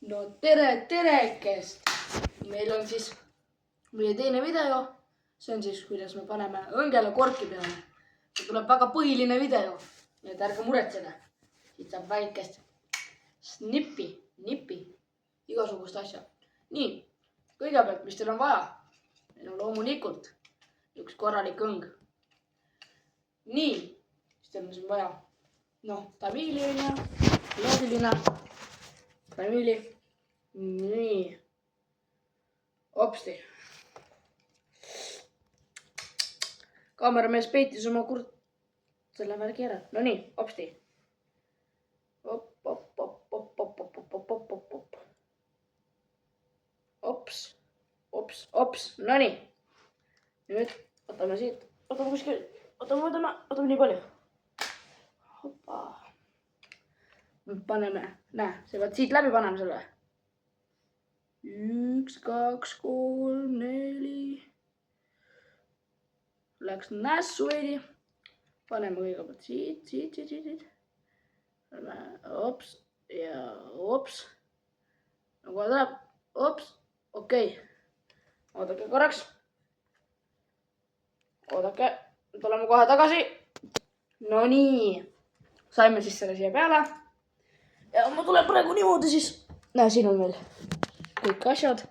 No terekest! Meil on siis meie teine video. See on siis, kuidas me paneme õngele korki peale. See tuleb väga põhiline video. Nii et ärge muretsege. Siit saab väikest snippi, nippi, igasugust asja. Nii, kõigepealt, mis teil on vaja? Meil on loomulikult üks korralik õng. Nii, mis teil on siin vaja? Noh, tamiili on ja loogiline. Tamiili. Nii. Hopsti. Kaameramees peitis oma selle värgi ära. No nii, hopsti. Hop, hop, hop, hop, hop, hop, hop, hop, hop, hop, hop. Hops, hops, hops. No nii. Nüüd võtame siit. Võtame kuskil. Võtame nii palju. Hoppa. Nüüd paneme. Näe, see pead siit läbi panema selle. 1, 2, 3, 4. Läks nässu veidi. Paneme kõigepealt siit. Hops ja hops. Nagu tuleb. Hops. Okei. Oodake korraks. Oodake. Tuleme kohe tagasi. No nii. Saime siis selle siia peale. Ja ma tulen praegu niimoodi siis. Näe, siin on meil kõik asjad.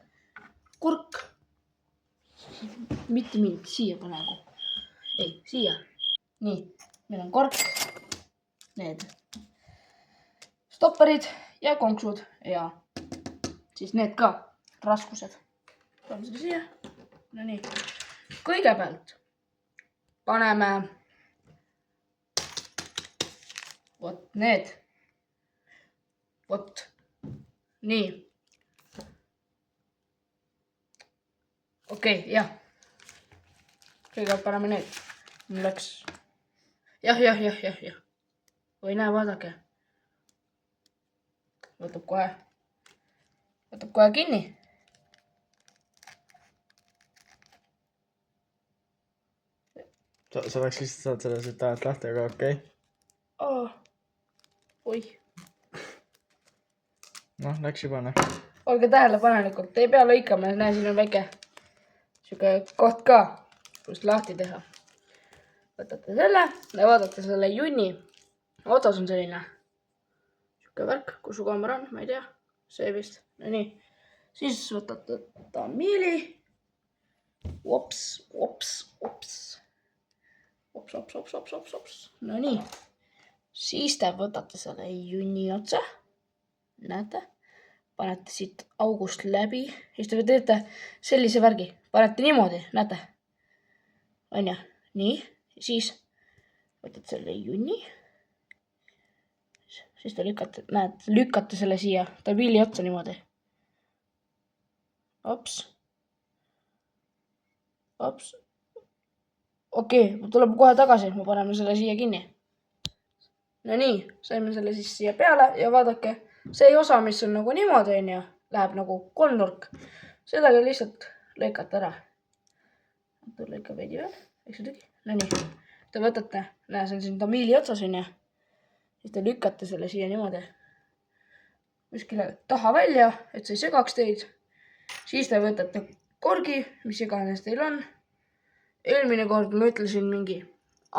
Kurk. Mitte mind. Siia praegu. Ei, siia. Nii. Meil on kork. Need stopperid ja konksud ja siis need ka raskused. Paneme selle siia. No nii. Kõigepealt paneme vot need. Vot. Nii. Okei, jah. Kõigepealt paneme need. Mul läks. Jah. Või näe, vaadake. Võtab kohe kinni. Sa oleks lihtsalt saad selle siit ajalt lahti, aga okei. Oih. Noh, läks juba, noh. Olge tähelepanelikult, ei pea lõikama, näe, siin on väike siuke koht ka, kust lahti teha. Võtate selle ja vaadate selle junni. Otsas on selline siuke värk, kus su kaamera on, ma ei tea, see vist. No nii, siis võtate tamiili. Ops. No nii, siis te võtate selle junni otsa. Näete, panete siit august läbi. Siis te teete sellise värgi. Panete niimoodi, näete. On ja, nii. Siis võtate selle junni. Siis te lükkate selle siia tamiili otsa niimoodi. Ops. Okei, tuleb kohe tagasi, me paneme selle siia kinni. No nii, saime selle siis siia peale ja vaadake, see osa, mis on nagu niimoodi, on ja, läheb nagu kolmnurk. Sellega lihtsalt lõikate ära. Lõika veidi veel, eks see tegi. No nii, te võtate, näe, see on siin tamiili otsas, on ja. Siis te lükkate selle siia niimoodi. Kuskile taha välja, et see ei segaks teid. Siis te võtate korgi, mis iganes teil on. Eelmine kord ma ütlesin mingi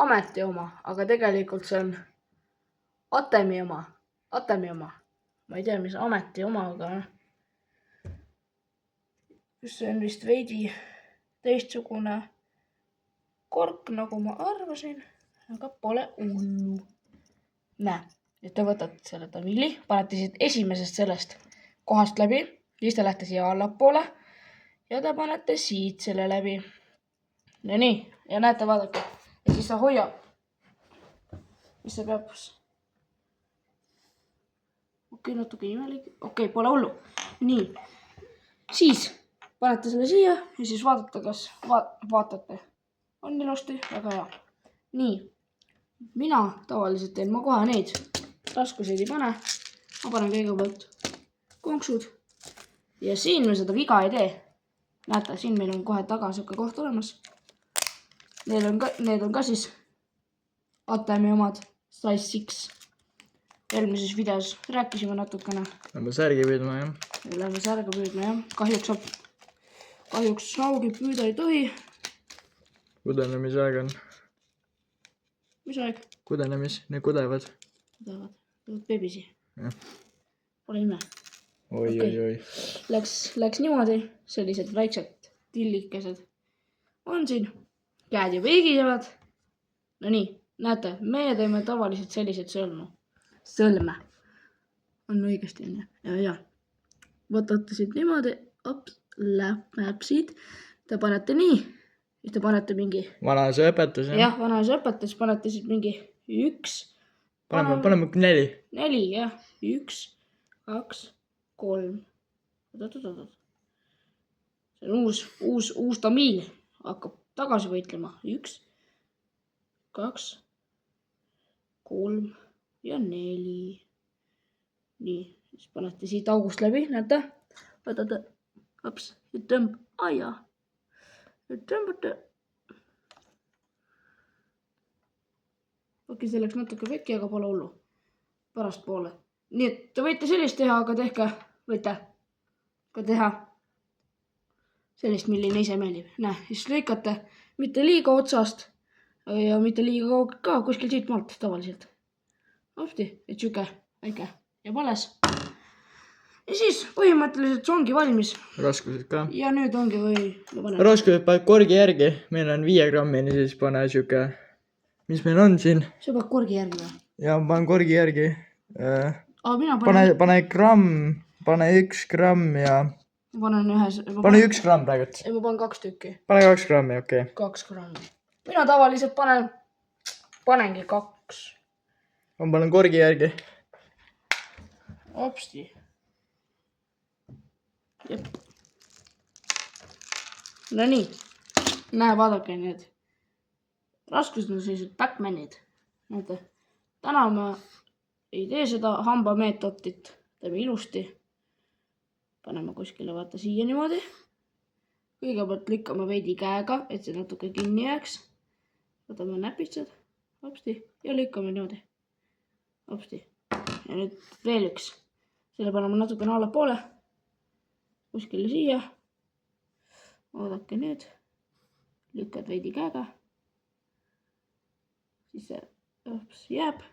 ameti oma, aga tegelikult see on Atemi oma. Ma ei tea, mis ameti oma, aga see on vist veidi teistsugune kork, nagu ma arvasin, aga pole hullu. Näe, nüüd te võtate selle tamiili, panete siit esimesest sellest kohast läbi, siis te lähete siia allapoole ja te panete siit selle läbi. Ja nii, ja näete, vaadake. Ja siis ta hoiab. Mis see peab? Okei, natuke imelik. Okei, pole hullu. Nii. Siis panete selle siia ja siis vaatate, kas vaatate. On ilusti, väga hea. Nii. Mina tavaliselt teen, ma kohe neid raskuseid ei pane. Ma panen kõigepealt konksud. Ja siin me seda viga ei tee. Näete, siin meil on kohe taga siuke koht olemas. Need on ka siis Atemi omad size 6. eelmises videos rääkisime natukene. Lähme särgi püüdma, jah. Lähme särga püüdma, jah. Kahjuks snaugi püüda ei tohi. Kudenemise aeg on. Mis aeg? Need kudevad. Kudevad beebisi. Jah. Pole ime. Oi. Läks niimoodi. Sellised väiksed tillikesed on siin. Käed juba higisevad. No nii, näete, meie teeme tavaliselt sellised sõlme. On õigesti, on ju? Ja. Võtate siit niimoodi. Ops, läheb siit. Te panete nii. Siis te panete mingi... Vanaisa õpetus, jah? Jah, vanaisa õpetus. Panete siit mingi 1. Paneme 4. 4, jah. 1, 2, 3. Oot. See on uus tamiil. Hakkab tagasi võitlema. 1, 2, 3 ja 4. Nii, siis panete siit august läbi, näete? Võtate, hops, ja tõmbate. Okei, see läks natuke vekki, aga pole hullu. Pärast poole. Nii et te võite sellist teha, aga võite ka teha sellist, milline ise meeldib. Näe, siis lõikate mitte liiga otsast ja mitte liiga kaugelt ka, kuskil siit maalt tavaliselt. Hopsti, et siuke väike ja vales. Ja siis põhimõtteliselt see ongi valmis. Raskused ka. Ja nüüd ongi Raskused paned korgi järgi. Meil on 5 grammini, siis pane siuke, mis meil on siin. See peab korgi järgi või? Ja ma panen korgi järgi. Pane gramm, pane 1 gramm ja... Pane 1 gramm praegult. Ma panen 2 tükki. Pane 2 grammi, okei. 2 grammi. Mina tavaliselt panengi 2. Ma panen korgi järgi. Hopsti. Jep. No nii. Näe, vaadake need. Raskused on sellised backmanid. Näete. Täna ma ei tee seda hambameetodit. Teeme ilusti. Paneme kuskile vaata siia niimoodi. Kõigepealt lükkame veidi käega, et see natuke kinni jääks. Võtame näpitsad. Hopsti. Ja lükkame niimoodi. Hopsti. Ja nüüd veel üks. Selle paneme natukene alla poole. Kuskile siia. Oodake nüüd. Lükkad veidi käega. Siis see jääb.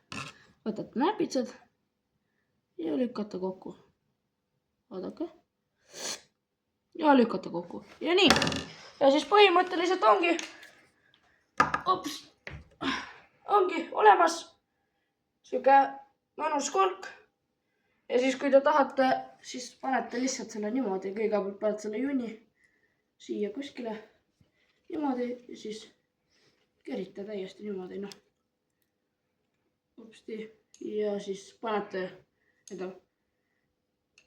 Võtate näpitsad. Ja lükkate kokku. Oodake. Ja lükkate kokku. Ja nii. Ja siis põhimõtteliselt ongi olemas siuke mõnus kork. Ja siis kui te tahate, siis panete lihtsalt selle niimoodi. Kõigepealt paned selle junni siia kuskile niimoodi ja siis kerite täiesti niimoodi. Hopsti. Ja siis panete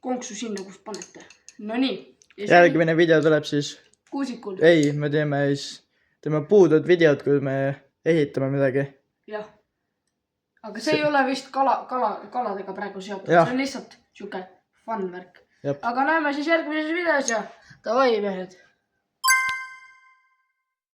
konksu sinna, kus panete. No nii. Järgmine video tuleb siis... Kuusikul. Ei, me teeme puudud videod, kui me ehitame midagi. Jah. Aga see ei ole vist kaladega praegu seotud. See on lihtsalt siuke fun värk. Aga näeme siis järgmises videos ja davai mehed.